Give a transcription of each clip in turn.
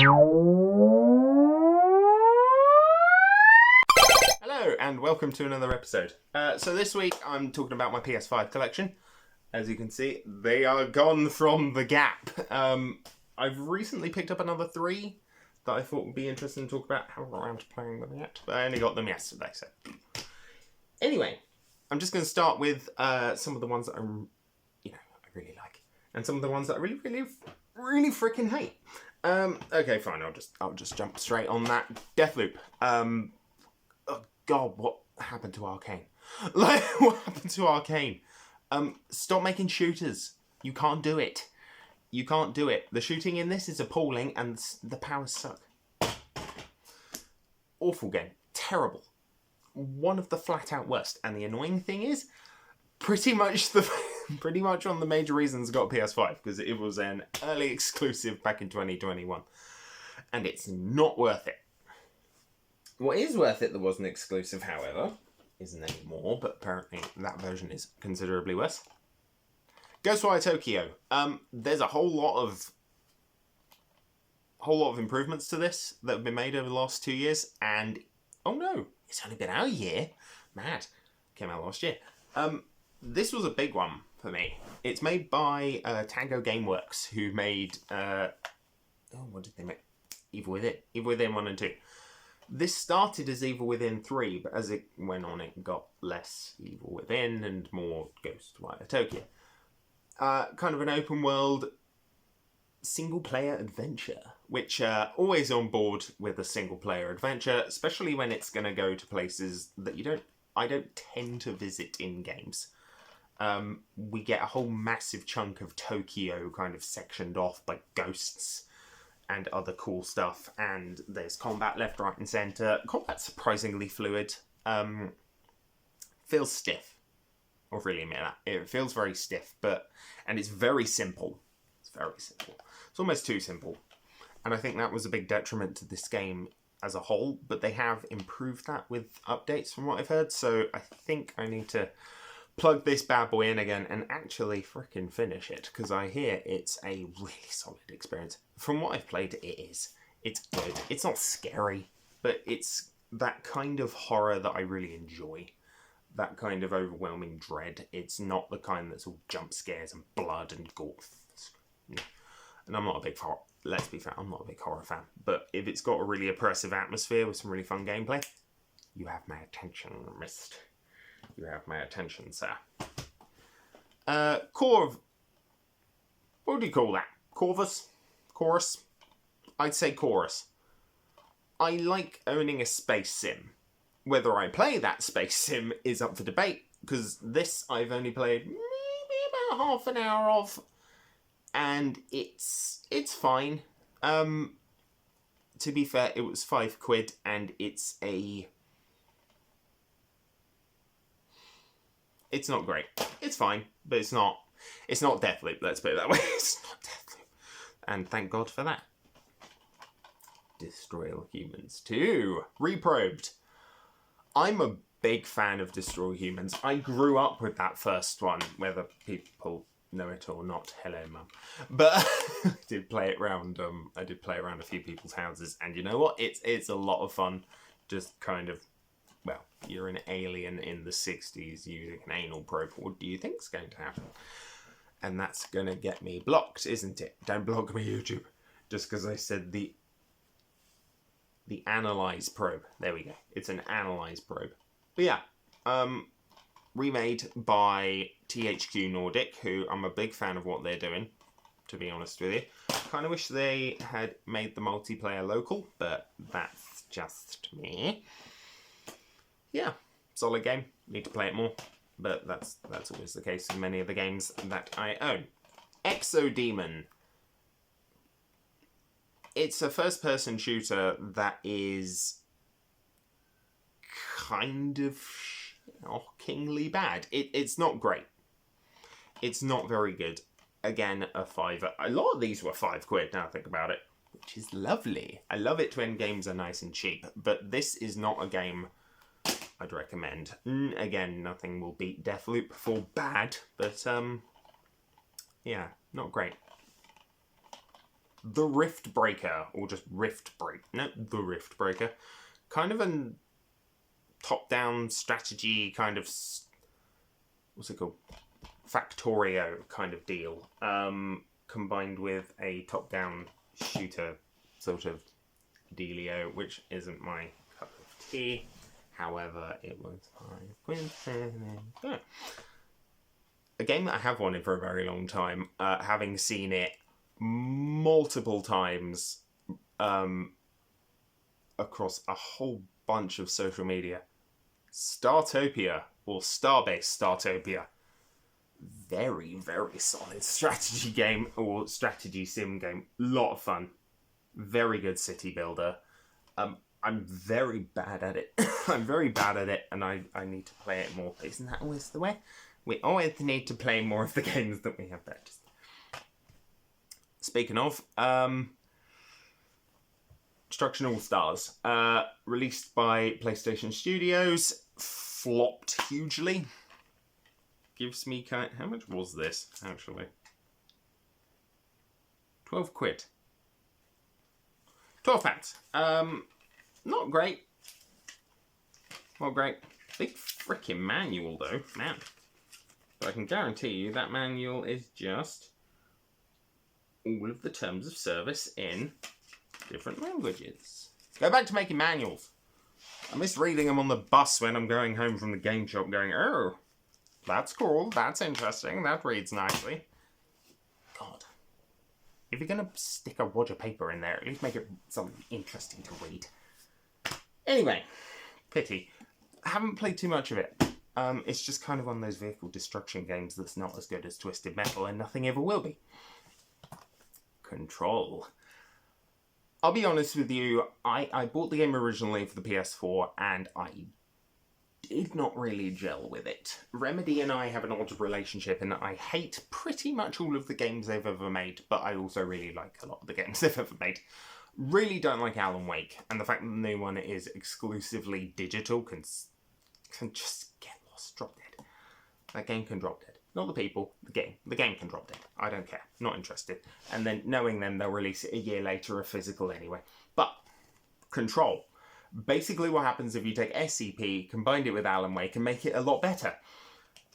Hello and welcome to another episode. So this week I'm talking about my PS5 collection. As you can see, they are gone from the gap. I've recently picked up another 3 that I thought would be interesting to talk about. I haven't got around to playing them yet, but I only got them yesterday. So anyway, I'm just going to start with some of the ones that I really like, and some of the ones that I really freaking hate. Okay, fine. I'll just jump straight on that. Deathloop. Oh God, what happened to Arcane? Like, what happened to Arcane? Stop making shooters. You can't do it. You can't do it. The shooting in this is appalling, and the powers suck. Awful game. Terrible. One of the flat-out worst. And the annoying thing is, pretty much one of the major reasons I got PS5, because it was an early exclusive back in 2021, and it's not worth it. What is worth it that wasn't exclusive, however, isn't anymore, but apparently that version is considerably worse. Ghostwire Tokyo. There's a whole lot of improvements to this that have been made over the last 2 years, and oh no, it's only been out a year. Mad. Came out last year. This was a big one for me. It's made by Tango Gameworks, who made what did they make? Evil Within. Evil Within 1 and 2. This started as Evil Within 3, but as it went on, it got less Evil Within and more Ghostwire Tokyo. Kind of an open world single player adventure, which always on board with a single player adventure, especially when it's going to go to places that I don't tend to visit in games. We get a whole massive chunk of Tokyo kind of sectioned off by ghosts and other cool stuff, and there's combat left, right and centre. Combat's surprisingly fluid. Feels stiff. I'll really admit that. It feels very stiff, and it's very simple. It's very simple. It's almost too simple. And I think that was a big detriment to this game as a whole, but they have improved that with updates from what I've heard, so I think I need to plug this bad boy in again and actually frickin' finish it, because I hear it's a really solid experience. From what I've played, it is. It's good. It's not scary, but it's that kind of horror that I really enjoy. That kind of overwhelming dread. It's not the kind that's all jump scares and blood and gore. And I'm not a big horror. Let's be fair, I'm not a big horror fan. But if it's got a really oppressive atmosphere with some really fun gameplay, you have my attention, mist. You have my attention, sir. What do you call that? Corvus? Chorus? I'd say chorus. I like owning a space sim. Whether I play that space sim is up for debate, because this I've only played maybe about half an hour of, and it's fine. To be fair, it was £5, and it's not great. It's fine, but it's not Deathloop, let's put it that way. It's not Deathloop. And thank God for that. Destroy All Humans 2. Reprobed. I'm a big fan of Destroy All Humans. I grew up with that first one, whether people know it or not. Hello, Mum. But I did play it around a few people's houses, and you know what? It's a lot of fun. Just kind of, well, you're an alien in the 60s using an anal probe. What do you think's going to happen? And that's going to get me blocked, isn't it? Don't block me, YouTube. Just because I said the analyze probe. There we go. It's an analyze probe. But yeah, remade by THQ Nordic, who I'm a big fan of what they're doing, to be honest with you. Kind of wish they had made the multiplayer local, but that's just me. Yeah, solid game. Need to play it more, but that's always the case in many of the games that I own. EXO Demon. It's a first-person shooter that is kind of shockingly bad. It's not great. It's not very good. Again, a £5. A lot of these were £5 now I think about it, which is lovely. I love it when games are nice and cheap, but this is not a game I'd recommend. Again, nothing will beat Deathloop for bad, but yeah, not great. The Riftbreaker, or just Riftbreaker. No, The Riftbreaker. Kind of a top-down strategy kind of... What's it called? Factorio kind of deal. Combined with a top-down shooter sort of dealio, which isn't my cup of tea. However, it was 5 quid. A game that I have wanted for a very long time, having seen it multiple times across a whole bunch of social media. Startopia, or Starbase Startopia. Very, very solid strategy game, or strategy sim game. Lot of fun. Very good city builder. I'm very bad at it. I'm very bad at it, and I need to play it more. Isn't that always the way? We always need to play more of the games that we have purchased. Speaking of, Instructional Stars, released by PlayStation Studios, flopped hugely. Gives me how much was this, actually? 12 quid. 12 pounds. Not great. Not great. Big freaking manual, though. Man. But I can guarantee you that manual is just all of the terms of service in different languages. Go back to making manuals. I miss reading them on the bus when I'm going home from the game shop going, oh, that's cool, that's interesting, that reads nicely. God. If you're going to stick a wad of paper in there, at least make it something interesting to read. Anyway, pity. I haven't played too much of it. It's just kind of one of those vehicle destruction games that's not as good as Twisted Metal, and nothing ever will be. Control. I'll be honest with you, I bought the game originally for the PS4, and I did not really gel with it. Remedy and I have an odd relationship, and I hate pretty much all of the games they've ever made, but I also really like a lot of the games they've ever made. Really don't like Alan Wake, and the fact that the new one is exclusively digital can just get lost, drop dead. That game can drop dead. Not the people, the game. The game can drop dead. I don't care. Not interested. And then, knowing them, they'll release it a year later, a physical anyway. But, Control. Basically what happens if you take SCP, combine it with Alan Wake, and make it a lot better.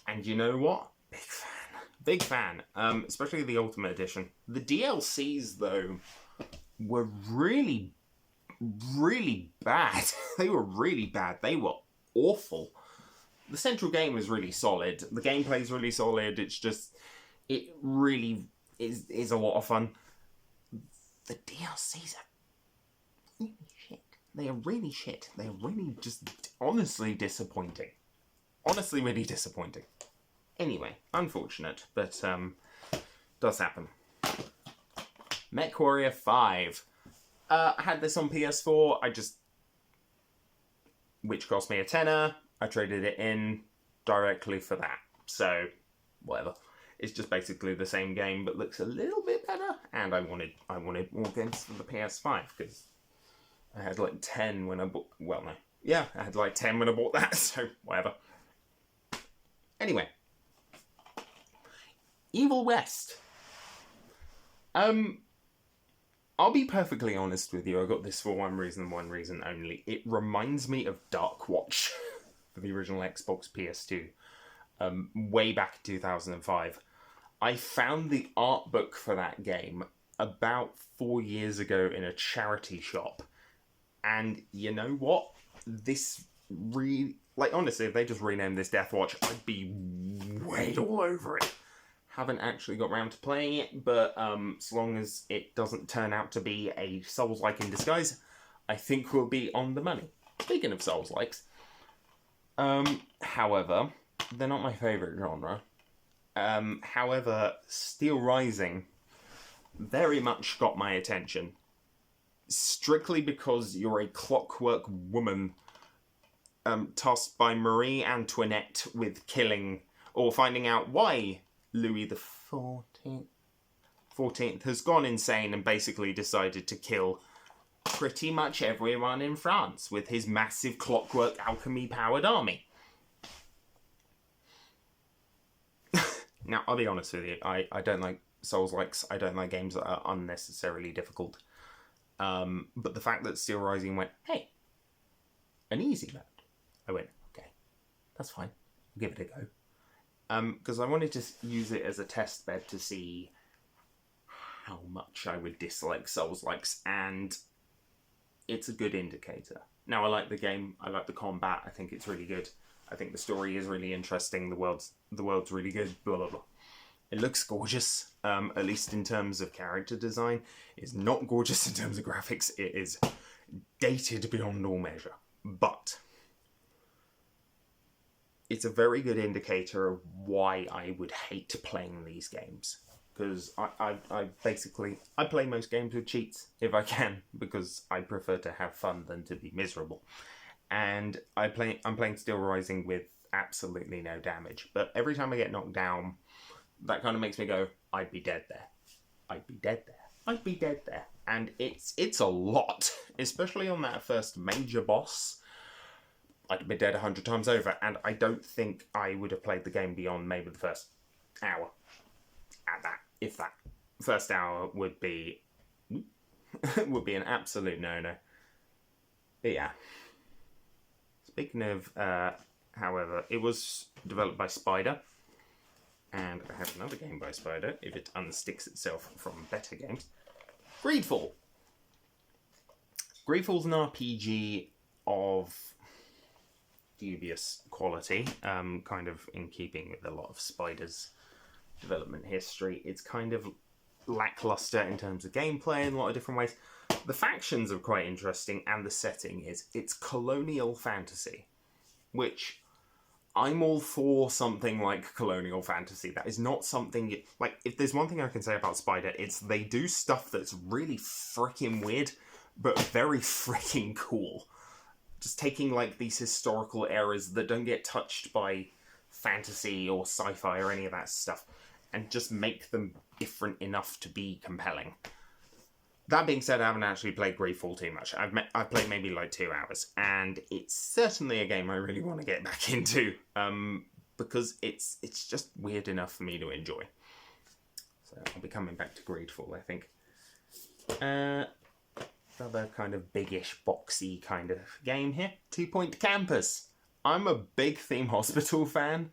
And you know what? Big fan. Big fan. Especially the Ultimate Edition. The DLCs, though, were really, really bad. They were really bad. They were awful. The central game is really solid. The gameplay is really solid. It's just, it really is a lot of fun. The DLCs are really shit. They are really shit. They are really just honestly disappointing. Honestly, really disappointing. Anyway, unfortunate, but does happen. MechWarrior 5. I had this on PS4. Which cost me a tenner. I traded it in directly for that. So, whatever. It's just basically the same game, but looks a little bit better. And I wanted more games for the PS5, because I had like 10 when I bought... Well, no. Yeah, I had like 10 when I bought that, so whatever. Anyway. Evil West. I'll be perfectly honest with you. I got this for one reason only. It reminds me of Dark Watch. For the original Xbox PS2, way back in 2005. I found the art book for that game about 4 years ago in a charity shop. And you know what? This honestly, if they just renamed this Death Watch, I'd be way all over it. Haven't actually got around to playing it, but as long as it doesn't turn out to be a Souls-like in disguise, I think we'll be on the money. Speaking of Souls-likes, however, they're not my favourite genre. However, Steel Rising very much got my attention. Strictly because you're a clockwork woman tasked by Marie Antoinette with killing, or finding out why Louis the 14th has gone insane and basically decided to kill pretty much everyone in France with his massive clockwork alchemy-powered army. Now, I'll be honest with you, I don't like Souls-likes. I don't like games that are unnecessarily difficult. But the fact that Steel Rising went, hey, an easy mode. I went, okay, that's fine. I'll give it a go. Because I wanted to use it as a test bed to see how much I would dislike Souls-likes, and it's a good indicator. Now, I like the game. I like the combat. I think it's really good. I think the story is really interesting. The world's really good. Blah, blah, blah. It looks gorgeous, at least in terms of character design. It's not gorgeous in terms of graphics. It is dated beyond all measure. But it's a very good indicator of why I would hate playing these games. Because I play most games with cheats, if I can, because I prefer to have fun than to be miserable. And I'm playing Steel Rising with absolutely no damage. But every time I get knocked down, that kind of makes me go, I'd be dead there. I'd be dead there. I'd be dead there. And it's a lot, especially on that first major boss. I'd be dead 100 times over, and I don't think I would have played the game beyond maybe the first hour. At that, if that first hour would be an absolute no-no. But yeah. Speaking of, however, it was developed by Spider. And I have another game by Spider, if it unsticks itself from better games. Greedfall. Greedfall's an RPG of dubious quality, kind of in keeping with a lot of Spider's development history. It's kind of lackluster in terms of gameplay in a lot of different ways. The factions are quite interesting, and the setting it's colonial fantasy, which I'm all for something like colonial fantasy. That is not something... Like, if there's one thing I can say about Spider, it's they do stuff that's really freaking weird, but very freaking cool. Just taking, like, these historical eras that don't get touched by fantasy or sci-fi or any of that stuff, and just make them different enough to be compelling. That being said, I haven't actually played Greedfall too much. I've played maybe like 2 hours, and it's certainly a game I really want to get back into, because it's just weird enough for me to enjoy. So I'll be coming back to Greedfall, I think. Another kind of biggish, boxy kind of game here. 2 Point Campus. I'm a big Theme Hospital fan.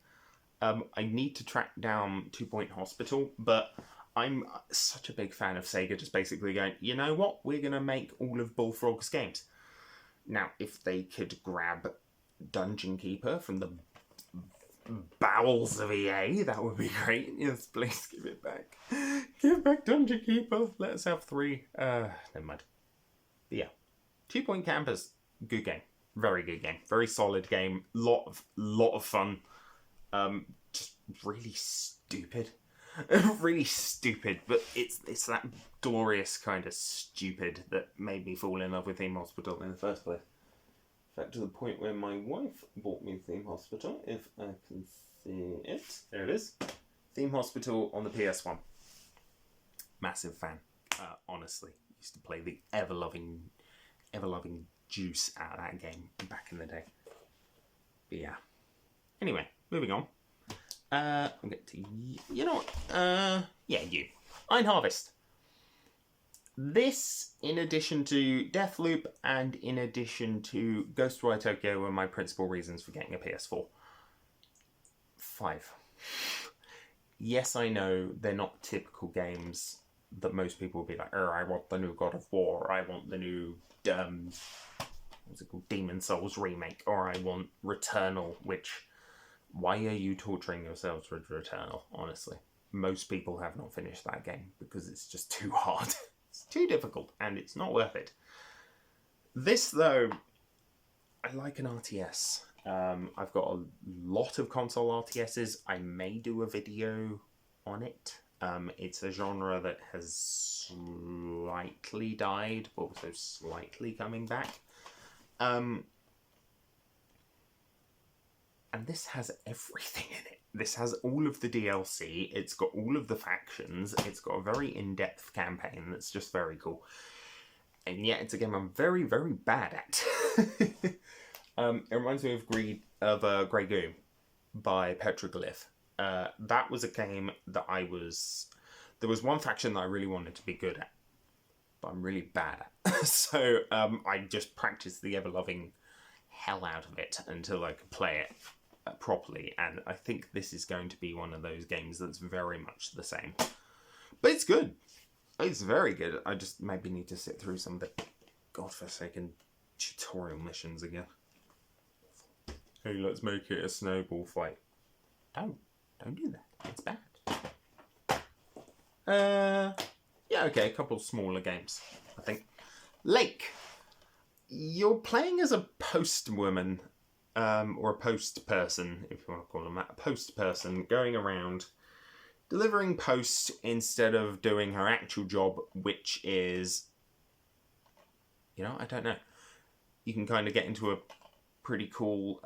I need to track down 2 Point Hospital, but I'm such a big fan of Sega just basically going, you know what, we're going to make all of Bullfrog's games. Now, if they could grab Dungeon Keeper from the bowels of EA, that would be great. Yes, please give it back. Give back Dungeon Keeper. Let us have 3. Never mind. But yeah, 2 Point Campus, good game. Very good game. Very solid game. Lot of fun. Just really stupid. Really stupid, but it's that glorious kind of stupid that made me fall in love with Theme Hospital in the first place. In fact, to the point where my wife bought me Theme Hospital, if I can see it. There it is. Theme Hospital on the PS1. Massive fan. Honestly. Used to play the ever-loving juice out of that game back in the day. But yeah. Anyway, moving on. I'll get to you know what? You. Iron Harvest. This, in addition to Deathloop and in addition to Ghostwire Tokyo, were my principal reasons for getting a PS4. 5. Yes, I know they're not typical games that most people will be like, I want the new God of War, or I want the new what's it called, Demon Souls remake, or I want Returnal, which... Why are you torturing yourselves with Returnal, honestly? Most people have not finished that game because it's just too hard. It's too difficult, and it's not worth it. This, though, I like an RTS. I've got a lot of console RTSs. I may do a video on it. It's a genre that has slightly died, but also slightly coming back. And this has everything in it. This has all of the DLC. It's got all of the factions. It's got a very in-depth campaign that's just very cool. And yet it's a game I'm very, very bad at. It reminds me of Grey Goo by Petroglyph. That was a game that There was one faction that I really wanted to be good at, but I'm really bad at. So I just practiced the ever-loving hell out of it until I could play it properly. And I think this is going to be one of those games that's very much the same. But it's good. It's very good. I just maybe need to sit through some of the godforsaken tutorial missions again. Hey, let's make it a snowball fight. Don't do that. It's bad. Yeah, okay, a couple smaller games, I think. Lake. You're playing as a post woman, or a post person, if you want to call them that. A post person going around delivering post instead of doing her actual job, which is, I don't know. You can kind of get into a pretty cool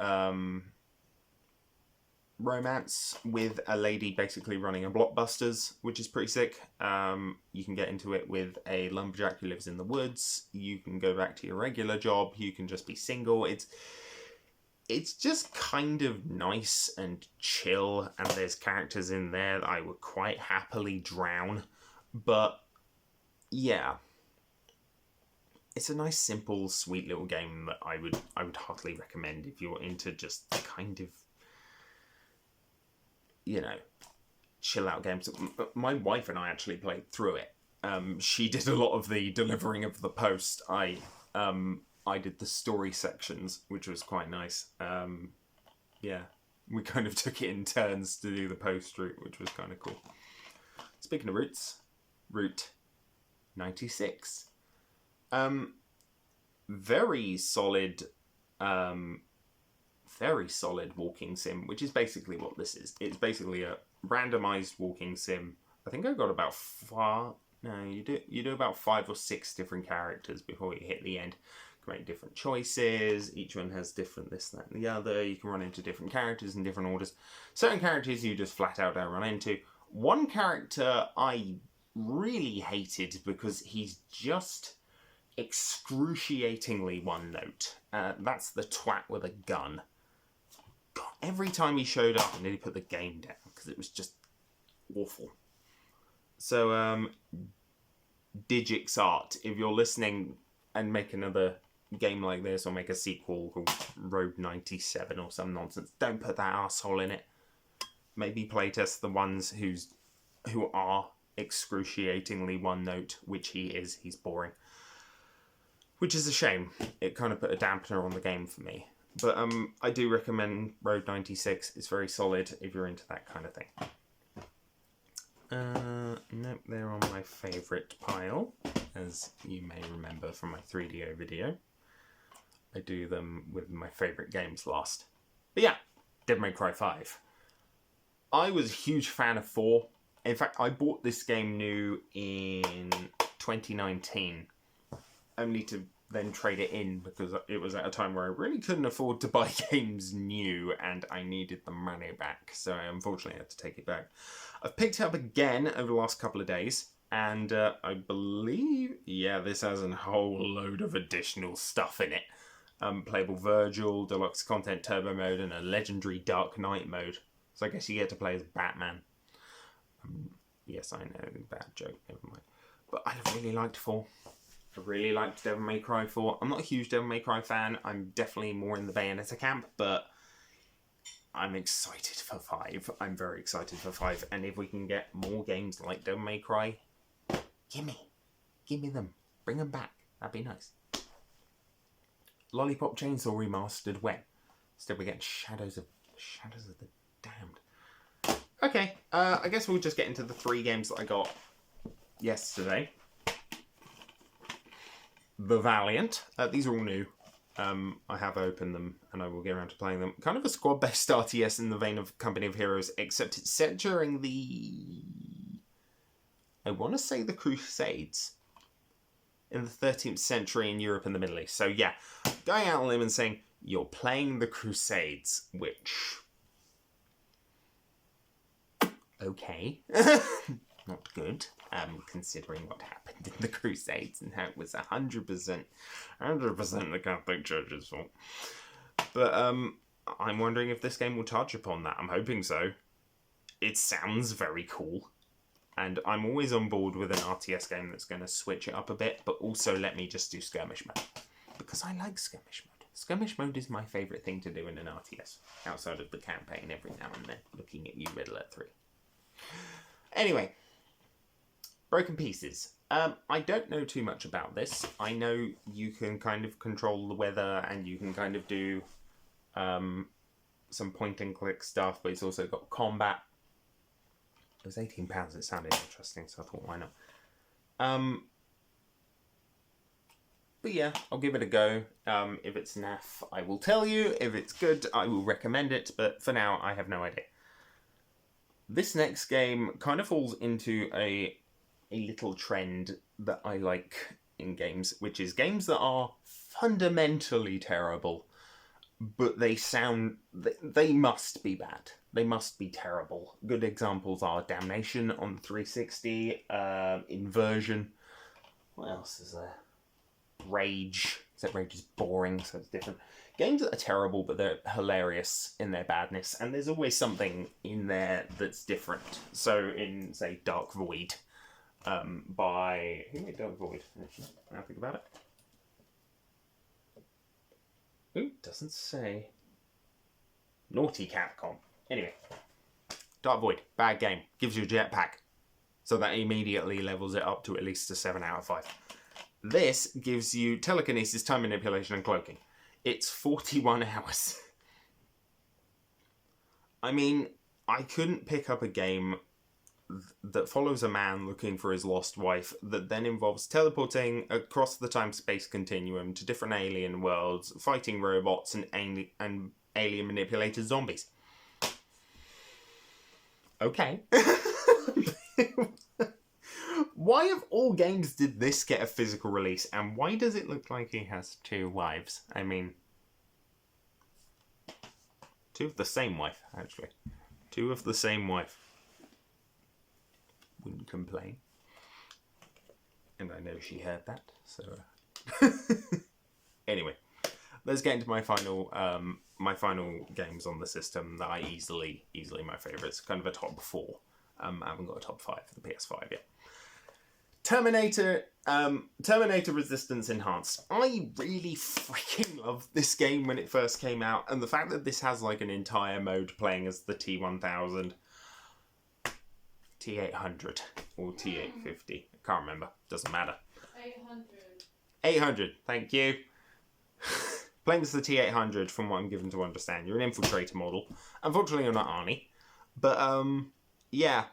romance with a lady basically running a Blockbusters, which is pretty sick. You can get into it with a lumberjack who lives in the woods. You can go back to your regular job. You can just be single. It's just kind of nice and chill, and there's characters in there that I would quite happily drown. But yeah, it's a nice, simple, sweet little game that I would heartily recommend if you're into just kind of, chill out games. My wife and I actually played through it. She did a lot of the delivering of the post. I did the story sections, which was quite nice. Yeah, we kind of took it in turns to do the post route, which was kind of cool. Speaking of routes, Route 96. Very solid walking sim, which is basically what this is. It's basically a randomized walking sim. I think I got about you do about 5 or 6 different characters before you hit the end. Make different choices. Each one has different this, that, and the other. You can run into different characters in different orders. Certain characters you just flat out don't run into. One character I really hated because he's just excruciatingly one note. That's the twat with a gun. God, every time he showed up, I nearly put the game down because it was just awful. So, Digix Art, if you're listening and make another game like this or make a sequel called Road 97 or some nonsense, don't put that arsehole in it. Maybe playtest the ones who are excruciatingly one note, which he is. He's boring. Which is a shame. It kind of put a dampener on the game for me. But I do recommend Road 96. It's very solid if you're into that kind of thing. Nope, they're on my favourite pile, as you may remember from my 3DO video. I do them with my favourite games last. But yeah, Devil May Cry 5. I was a huge fan of 4. In fact, I bought this game new in 2019, only to then trade it in because it was at a time where I really couldn't afford to buy games new and I needed the money back. So I unfortunately had to take it back. I've picked it up again over the last couple of days, and I believe, this has a whole load of additional stuff in it. Playable Virgil, deluxe content turbo mode, and a legendary Dark Knight mode. So I guess you get to play as Batman. Yes, I know, bad joke, never mind. But I really liked 4. I really liked Devil May Cry 4. I'm not a huge Devil May Cry fan. I'm definitely more in the Bayonetta camp, but I'm excited for 5. I'm very excited for 5. And if we can get more games like Devil May Cry, give me them. Bring them back. That'd be nice. Lollipop Chainsaw Remastered when? Instead we get Shadows of the Damned. Okay, I guess we'll just get into the 3 games that I got yesterday. The Valiant. These are all new. I have opened them and I will get around to playing them. Kind of a squad-based RTS in the vein of Company of Heroes, except it's set during I want to say the Crusades. In the 13th century in Europe and the Middle East. So yeah, going out on a limb and saying, you're playing the Crusades, which... okay. Not good, considering what happened in the Crusades and how it was 100% the Catholic Church's fault. But I'm wondering if this game will touch upon that. I'm hoping so. It sounds very cool. And I'm always on board with an RTS game that's going to switch it up a bit, but also let me just do skirmish mode. Because I like skirmish mode. Skirmish mode is my favourite thing to do in an RTS, outside of the campaign every now and then, looking at you, Riddle at 3. Anyway, Broken Pieces. I don't know too much about this. I know you can kind of control the weather and you can kind of do some point and click stuff, but it's also got combat. It was £18. It sounded interesting, so I thought, why not? But yeah, I'll give it a go. If it's naff, I will tell you. If it's good, I will recommend it. But for now, I have no idea. This next game kind of falls into a little trend that I like in games, which is games that are fundamentally terrible, but they must be bad. They must be terrible. Good examples are Damnation on 360, Inversion. What else is there? Rage. Except Rage is boring, so it's different. Games that are terrible, but they're hilarious in their badness, and there's always something in there that's different. So in, say, Dark Void, by... Who made Dark Void? Now think about it. Ooh, doesn't say. Naughty Capcom. Anyway, Dark Void, bad game. Gives you a jetpack. So that immediately levels it up to at least a 7 out of 5. This gives you telekinesis, time manipulation, and cloaking. It's 41 hours. I mean, I couldn't pick up a game that follows a man looking for his lost wife that then involves teleporting across the time-space continuum to different alien worlds, fighting robots and alien-manipulated zombies. Okay. Why of all games did this get a physical release, and why does it look like he has 2 wives? I mean, 2 of the same wife, actually. 2 of the same wife. Wouldn't complain. And I know she heard that, so... Anyway, let's get into my final games on the system that I easily my favourites. Kind of a top 4. I haven't got a top 5 for the PS5 yet. Terminator Resistance Enhanced. I really freaking loved this game when it first came out, and the fact that this has like an entire mode playing as the T1000, T800 or T850. I can't remember. Doesn't matter. 800. 800. Thank you. Playing as the T800, from what I'm given to understand. You're an infiltrator model. Unfortunately, you're not Arnie. But yeah.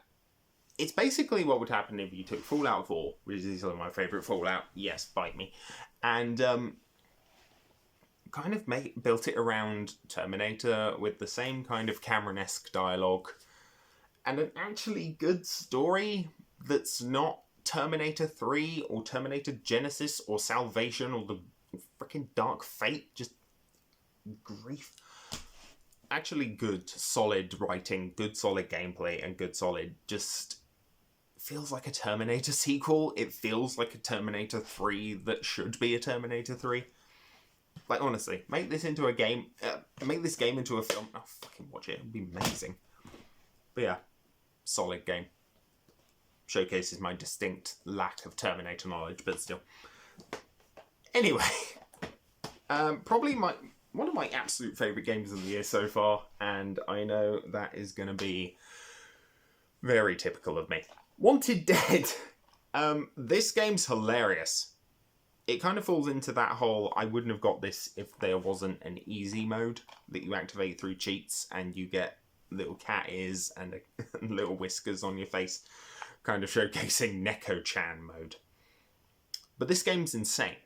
It's basically what would happen if you took Fallout 4, which is easily my favourite Fallout. Yes, bite me. And kind of built it around Terminator with the same kind of Cameron-esque dialogue. And an actually good story that's not Terminator 3 or Terminator Genesis or Salvation or the freaking Dark Fate. Just grief. Actually good, solid writing, good, solid gameplay, and good, solid, just... feels like a Terminator sequel. It feels like a Terminator 3 that should be a Terminator 3. Like, honestly, make this into a game. Make this game into a film. I'll fucking watch it. It'd be amazing. But yeah, solid game. Showcases my distinct lack of Terminator knowledge, but still. Anyway, probably one of my absolute favourite games of the year so far, and I know that is going to be very typical of me. Wanted Dead. This game's hilarious. It kind of falls into that whole, I wouldn't have got this if there wasn't an easy mode that you activate through cheats and you get little cat ears and little whiskers on your face, kind of showcasing Neko-chan mode. But this game's insane.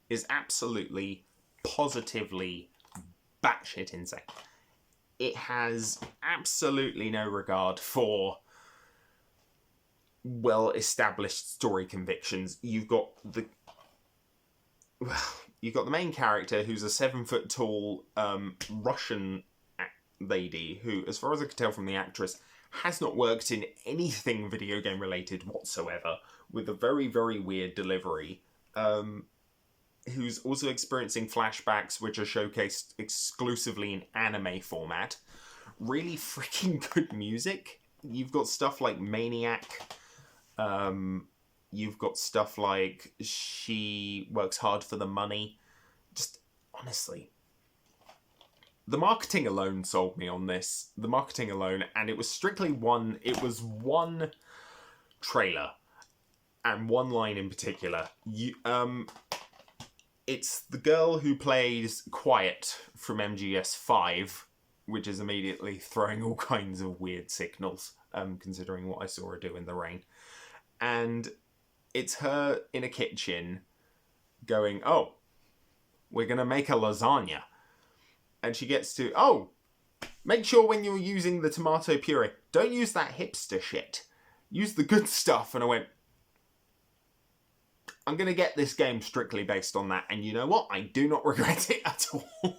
It's absolutely, positively batshit insane. It has absolutely no regard for well-established story convictions. You've got the main character who's a 7-foot-tall Russian lady who, as far as I can tell from the actress, has not worked in anything video game related whatsoever, with a very, very weird delivery, who's also experiencing flashbacks which are showcased exclusively in anime format. Really freaking good music. You've got stuff like Maniac, You've got stuff like she works hard for the money. Just honestly, the marketing alone sold me on this. The marketing alone, and it was strictly one. It was one trailer and one line in particular. It's the girl who plays Quiet from MGS5, which is immediately throwing all kinds of weird signals, considering what I saw her do in the rain. And it's her in a kitchen going, oh, we're going to make a lasagna. And she gets to, oh, make sure when you're using the tomato puree, don't use that hipster shit. Use the good stuff. And I went, I'm going to get this game strictly based on that. And you know what? I do not regret it at all.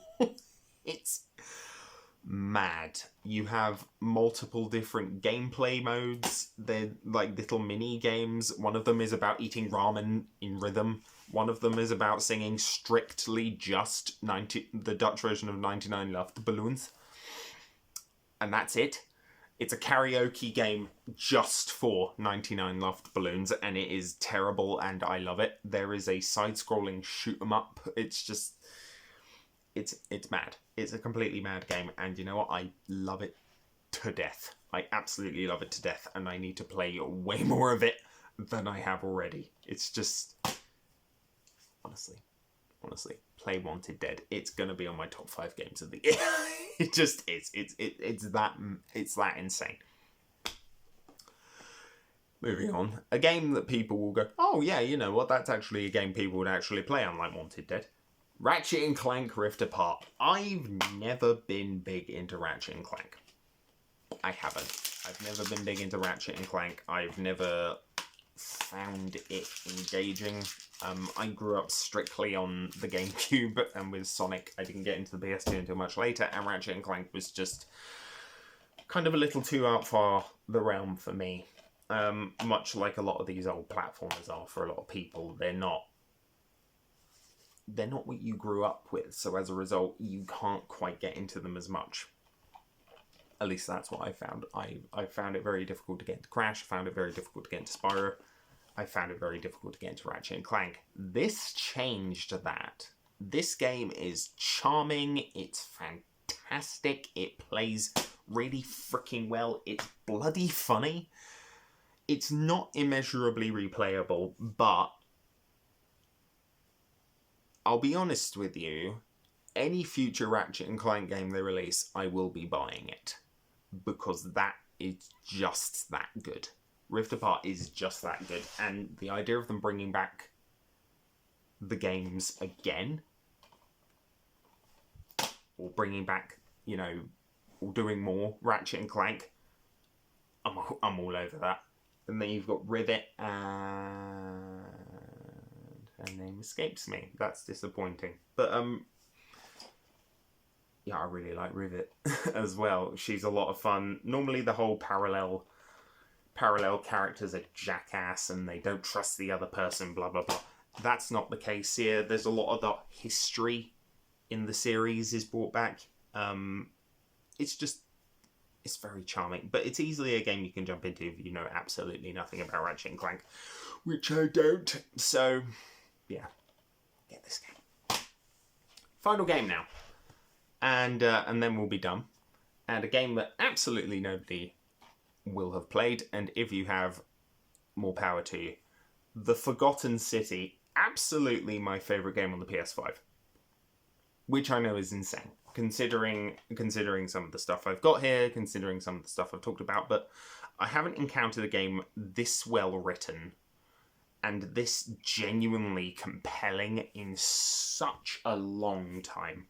It's mad. You have multiple different gameplay modes. They're like little mini games. One of them is about eating ramen in rhythm. One of them is about singing strictly just the Dutch version of 99 Luchtballons. And that's it. It's a karaoke game just for 99 Luftballons, and it is terrible, and I love it. There is a side-scrolling shoot-'em-up. It's just... It's mad. It's a completely mad game, and you know what? I love it to death. I absolutely love it to death, and I need to play way more of it than I have already. It's just... Honestly, play Wanted Dead. It's gonna be on my top 5 games of the year. It just is. It's that insane. Moving on, a game that people will go, oh yeah, you know what? That's actually a game people would actually play, unlike Wanted Dead. Ratchet and Clank Rift Apart. I've never been big into Ratchet and Clank. I haven't. I've never been big into Ratchet and Clank. I've never found it engaging. I grew up strictly on the GameCube, and with Sonic, I didn't get into the PS2 until much later, and Ratchet and Clank was just kind of a little too out far the realm for me. Much like a lot of these old platformers are for a lot of people. They're not what you grew up with, so as a result, you can't quite get into them as much. At least that's what I found. I found it very difficult to get into Crash, I found it very difficult to get into Spyro, I found it very difficult to get into Ratchet and Clank. This changed that. This game is charming, it's fantastic, it plays really freaking well, it's bloody funny. It's not immeasurably replayable, but I'll be honest with you, any future Ratchet and Clank game they release, I will be buying it. Because that is just that good. Rift Apart is just that good. And the idea of them bringing back the games again, or bringing back, or doing more Ratchet and Clank, I'm all over that. And then you've got Rivet, and her name escapes me. That's disappointing. But, yeah, I really like Rivet as well. She's a lot of fun. Normally the whole parallel characters are jackass and they don't trust the other person, blah, blah, blah. That's not the case here. There's a lot of the history in the series is brought back. It's very charming, but it's easily a game you can jump into if you know absolutely nothing about Ratchet and Clank, which I don't. So, yeah, get this game. Final game now, and then we'll be done. And a game that absolutely nobody will have played, and if you have, more power to you. The Forgotten City, absolutely my favourite game on the PS5, which I know is insane. Considering some of the stuff I've got here, considering some of the stuff I've talked about, but I haven't encountered a game this well written and this genuinely compelling in such a long time.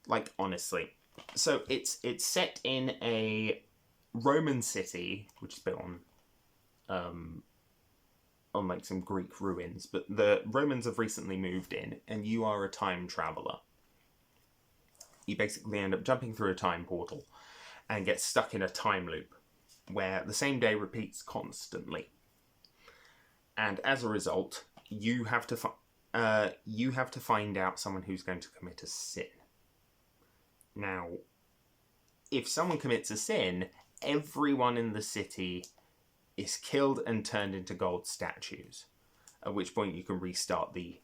Like, honestly. So it's set in a Roman city, which is built on like some Greek ruins, but the Romans have recently moved in, and you are a time traveller. You basically end up jumping through a time portal and get stuck in a time loop where the same day repeats constantly. And as a result, you have to find out someone who's going to commit a sin. Now, if someone commits a sin, everyone in the city is killed and turned into gold statues. At which point you can restart the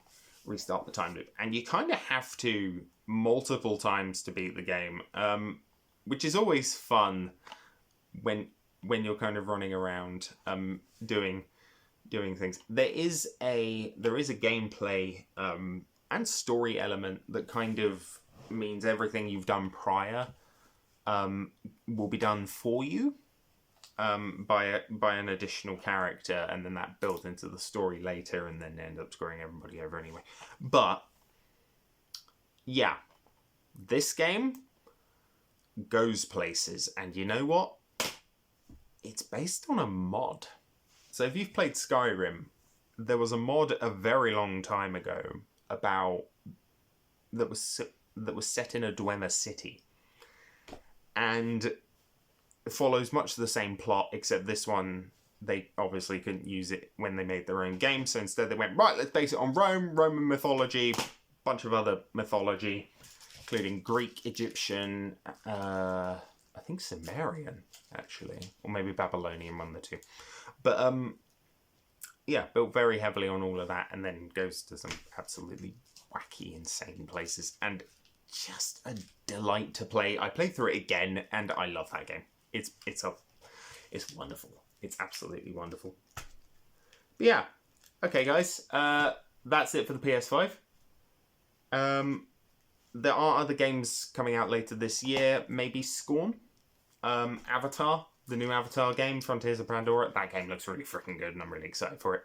time loop, and you kind of have to multiple times to beat the game, which is always fun when you're kind of running around doing things. There is a gameplay and story element that kind of means everything you've done prior will be done for you by an additional character, and then that builds into the story later, and then end up screwing everybody over anyway. But yeah, this game goes places, and you know what? It's based on a mod. So if you've played Skyrim, there was a mod a very long time ago that was set in a Dwemer city, and it follows much the same plot, except this one they obviously couldn't use it when they made their own game, so instead they went, right, let's base it on Roman mythology, bunch of other mythology, including Greek, Egyptian, I think Sumerian, actually, or maybe Babylonian, one of the two. But yeah, built very heavily on all of that, and then goes to some absolutely wacky, insane places, and just a delight to play. I played through it again, and I love that game. It's wonderful. It's absolutely wonderful. But yeah, okay, guys, that's it for the PS5. There are other games coming out later this year. Maybe Scorn, Avatar, the new Avatar game, Frontiers of Pandora. That game looks really freaking good, and I'm really excited for it.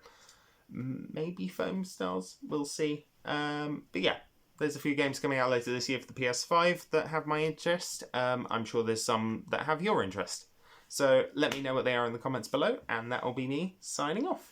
Maybe Foam Stars. We'll see. But yeah, there's a few games coming out later this year for the PS5 that have my interest. I'm sure there's some that have your interest. So let me know what they are in the comments below, and that will be me signing off.